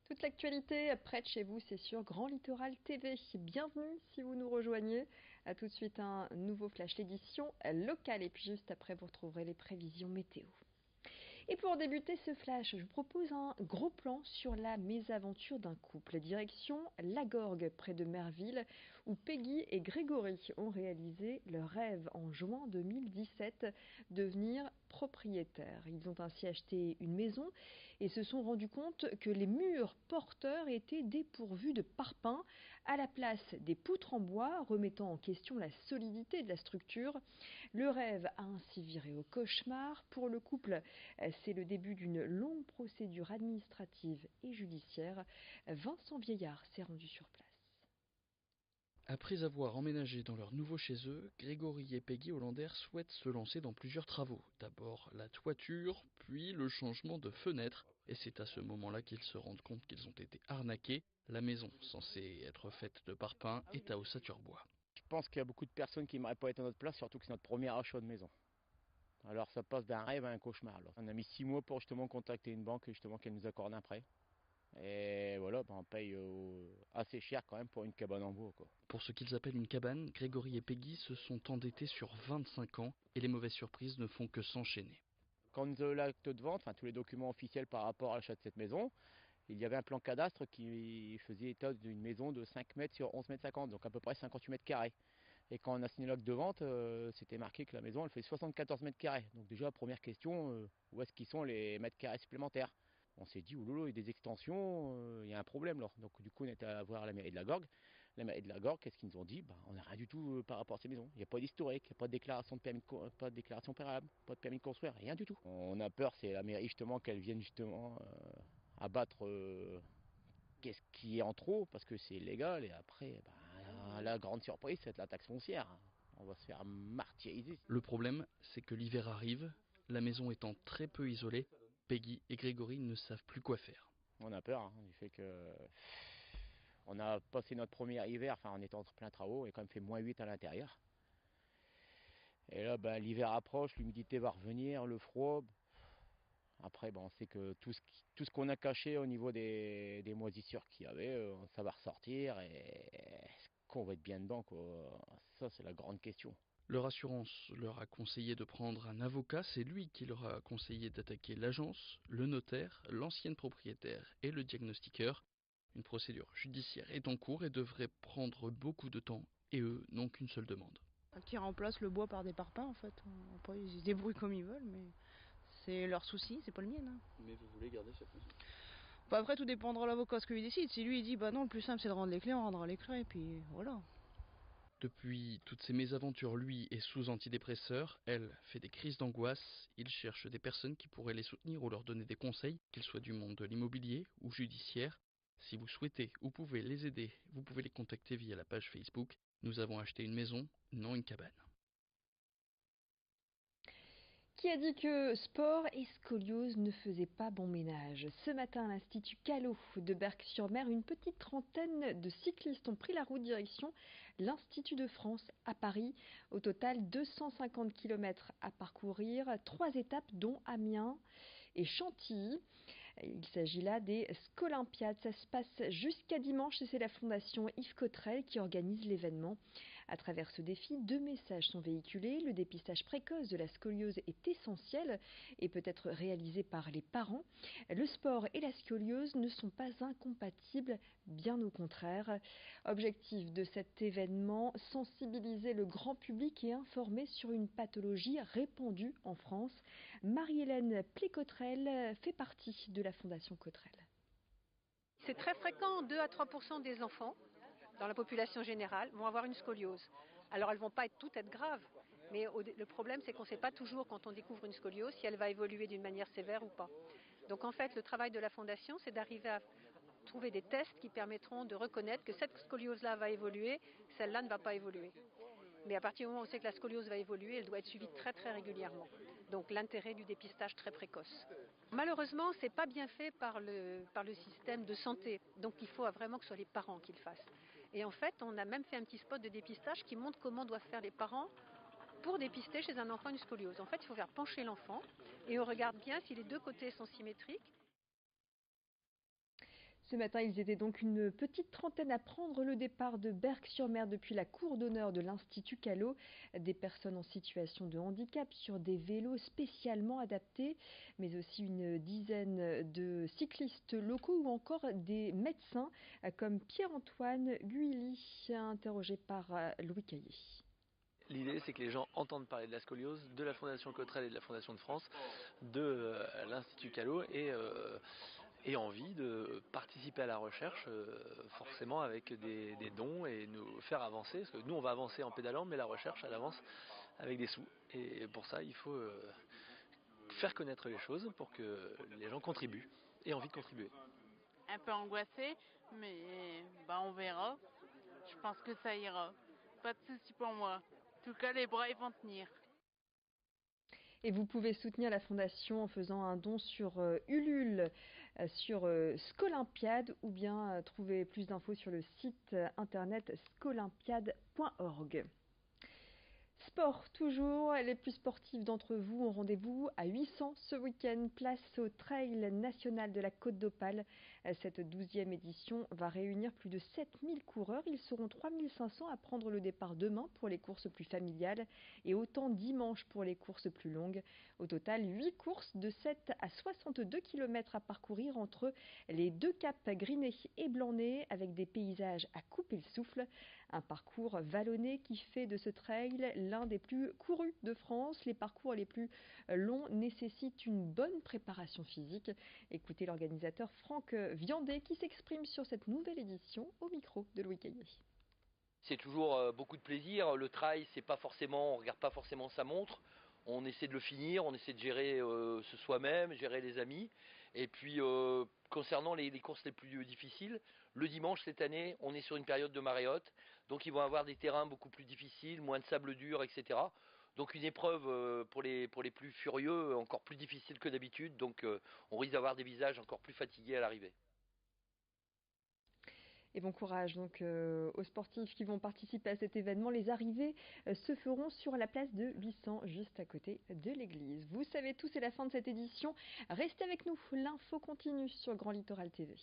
Toute l'actualité près de chez vous, c'est sur Grand Littoral TV. Bienvenue si vous nous rejoignez. A tout de suite un nouveau flash, l'édition locale. Et puis juste après, vous retrouverez les prévisions météo. Et pour débuter ce flash, je vous propose un gros plan sur la mésaventure d'un couple. Direction Lagorgue, près de Merville, où Peggy et Grégory ont réalisé leur rêve en juin 2017, devenir propriétaires. Ils ont ainsi acheté une maison et se sont rendus compte que les murs porteurs étaient dépourvus de parpaings, à la place des poutres en bois, remettant en question la solidité de la structure. Le rêve a ainsi viré au cauchemar pour le couple. C'est le début d'une longue procédure administrative et judiciaire. Vincent Vieillard s'est rendu sur place. Après avoir emménagé dans leur nouveau chez eux, Grégory et Peggy Hollander souhaitent se lancer dans plusieurs travaux. D'abord la toiture, puis le changement de fenêtre. Et c'est à ce moment-là qu'ils se rendent compte qu'ils ont été arnaqués. La maison, censée être faite de parpaings, est à ossature bois. Je pense qu'il y a beaucoup de personnes qui n'aimeraient pas être à notre place, surtout que c'est notre premier achat de maison. Alors ça passe d'un rêve à un cauchemar. Alors. On a mis 6 mois pour justement contacter une banque et justement qu'elle nous accorde un prêt. Et voilà, on paye assez cher quand même pour une cabane en bois, quoi. Pour ce qu'ils appellent une cabane, Grégory et Peggy se sont endettés sur 25 ans et les mauvaises surprises ne font que s'enchaîner. Quand nous avons l'acte de vente, enfin tous les documents officiels par rapport à l'achat de cette maison, il y avait un plan cadastre qui faisait état d'une maison de 5 mètres sur 11 mètres 50, donc à peu près 58 mètres carrés. Et quand on a signé l'acte de vente, c'était marqué que la maison elle fait 74 mètres carrés. Donc déjà, première question, où est-ce qu'ils sont les mètres carrés supplémentaires? On s'est dit, oulolo, il y a des extensions, il y a un problème là. Donc du coup, on est allé voir la mairie de la Gorgue. La mairie de la Gorgue, qu'est-ce qu'ils nous ont dit? On n'a rien du tout par rapport à ces maisons. Il n'y a pas d'historique, il n'y a pas de déclaration de permis, pas de déclaration préalable, pas de permis de construire, rien du tout. On a peur, c'est la mairie justement qu'elle vienne justement abattre qu'est-ce qui est en trop, parce que c'est illégal, et après, la grande surprise, c'est la taxe foncière. On va se faire martyriser. Le problème, c'est que l'hiver arrive, la maison étant très peu isolée, Peggy et Grégory ne savent plus quoi faire. On a peur, du fait que on a passé notre premier hiver, enfin en étant en plein travaux, et quand même fait -8 à l'intérieur. Et là, l'hiver approche, l'humidité va revenir, le froid. Après, on sait que tout ce qu'on a caché au niveau des moisissures qu'il y avait, ça va ressortir, et est-ce qu'on va être bien dedans, quoi? Ça, c'est la grande question. Leur assurance leur a conseillé de prendre un avocat, c'est lui qui leur a conseillé d'attaquer l'agence, le notaire, l'ancienne propriétaire et le diagnostiqueur. Une procédure judiciaire est en cours et devrait prendre beaucoup de temps, et eux n'ont qu'une seule demande. Qui remplacent le bois par des parpaings en fait. Après, ils se débrouillent comme ils veulent, mais c'est leur souci, c'est pas le mien. Hein. Mais vous voulez garder cette maison? Après, tout dépendra de l'avocat ce qu'il décide. Si lui il dit non, le plus simple c'est de rendre les clés, on rendra les clés, et puis voilà. Depuis toutes ces mésaventures, lui est sous antidépresseurs, elle fait des crises d'angoisse, il cherche des personnes qui pourraient les soutenir ou leur donner des conseils, qu'ils soient du monde de l'immobilier ou judiciaire. Si vous souhaitez ou pouvez les aider, vous pouvez les contacter via la page Facebook. Nous avons acheté une maison, non une cabane. Qui a dit que sport et scoliose ne faisaient pas bon ménage? Ce matin, à l'Institut Callot de Berck-sur-Mer, une petite trentaine de cyclistes ont pris la route direction l'Institut de France à Paris. Au total, 250 km à parcourir, 3 étapes dont Amiens et Chantilly. Il s'agit là des Scolympiades. Ça se passe jusqu'à dimanche et c'est la fondation Yves Cotterel qui organise l'événement. À travers ce défi, 2 messages sont véhiculés. Le dépistage précoce de la scoliose est essentiel et peut être réalisé par les parents. Le sport et la scoliose ne sont pas incompatibles, bien au contraire. Objectif de cet événement, sensibiliser le grand public et informer sur une pathologie répandue en France. Marie-Hélène Plécotrel fait partie de la Fondation Cotterel. C'est très fréquent, 2 à 3% des enfants dans la population générale vont avoir une scoliose. Alors elles ne vont pas toutes être graves, mais le problème c'est qu'on ne sait pas toujours quand on découvre une scoliose si elle va évoluer d'une manière sévère ou pas. Donc en fait le travail de la Fondation c'est d'arriver à trouver des tests qui permettront de reconnaître que cette scoliose-là va évoluer, celle-là ne va pas évoluer. Mais à partir du moment où on sait que la scoliose va évoluer, elle doit être suivie très très régulièrement. Donc l'intérêt du dépistage très précoce. Malheureusement, ce n'est pas bien fait par le système de santé. Donc il faut vraiment que ce soit les parents qui le fassent. Et en fait, on a même fait un petit spot de dépistage qui montre comment doivent faire les parents pour dépister chez un enfant une scoliose. En fait, il faut faire pencher l'enfant et on regarde bien si les deux côtés sont symétriques. Ce matin, ils étaient donc une petite trentaine à prendre le départ de Berck-sur-Mer depuis la cour d'honneur de l'Institut Callot. Des personnes en situation de handicap sur des vélos spécialement adaptés, mais aussi une dizaine de cyclistes locaux ou encore des médecins comme Pierre-Antoine Guilly, interrogé par Louis Caillé. L'idée, c'est que les gens entendent parler de la scoliose, de la Fondation Cotterell et de la Fondation de France, de l'Institut Callot et envie de participer à la recherche, forcément avec des dons et nous faire avancer. Parce que nous, on va avancer en pédalant, mais la recherche, elle avance avec des sous. Et pour ça, il faut faire connaître les choses pour que les gens contribuent et envie de contribuer. Un peu angoissé, mais on verra. Je pense que ça ira. Pas de souci pour moi. En tout cas, les bras, ils vont tenir. Et vous pouvez soutenir la fondation en faisant un don sur Ulule, sur Scolympiade, ou bien trouver plus d'infos sur le site internet scolympiade.org. Sport toujours, les plus sportifs d'entre vous ont rendez-vous à 800 ce week-end, place au Trail national de la Côte d'Opale. Cette 12e édition va réunir plus de 7000 coureurs. Ils seront 3500 à prendre le départ demain pour les courses plus familiales et autant dimanche pour les courses plus longues. Au total, 8 courses de 7 à 62 km à parcourir entre les deux caps Grinet et Blanay avec des paysages à couper le souffle. Un parcours vallonné qui fait de ce trail l'un des plus courus de France. Les parcours les plus longs nécessitent une bonne préparation physique. Écoutez l'organisateur Franck Viandet qui s'exprime sur cette nouvelle édition au micro de Louis Caillé. C'est toujours beaucoup de plaisir. Le trail, c'est pas forcément, on regarde pas forcément sa montre. On essaie de le finir, on essaie de gérer ce soi-même, gérer les amis. Et puis concernant les courses les plus difficiles, le dimanche cette année, on est sur une période de marée haute, donc ils vont avoir des terrains beaucoup plus difficiles, moins de sable dur, etc. Donc une épreuve pour les plus furieux, encore plus difficile que d'habitude, donc on risque d'avoir des visages encore plus fatigués à l'arrivée. Et bon courage donc aux sportifs qui vont participer à cet événement. Les arrivées se feront sur la place de 800, juste à côté de l'église. Vous savez tout, c'est la fin de cette édition. Restez avec nous, l'info continue sur Grand Littoral TV.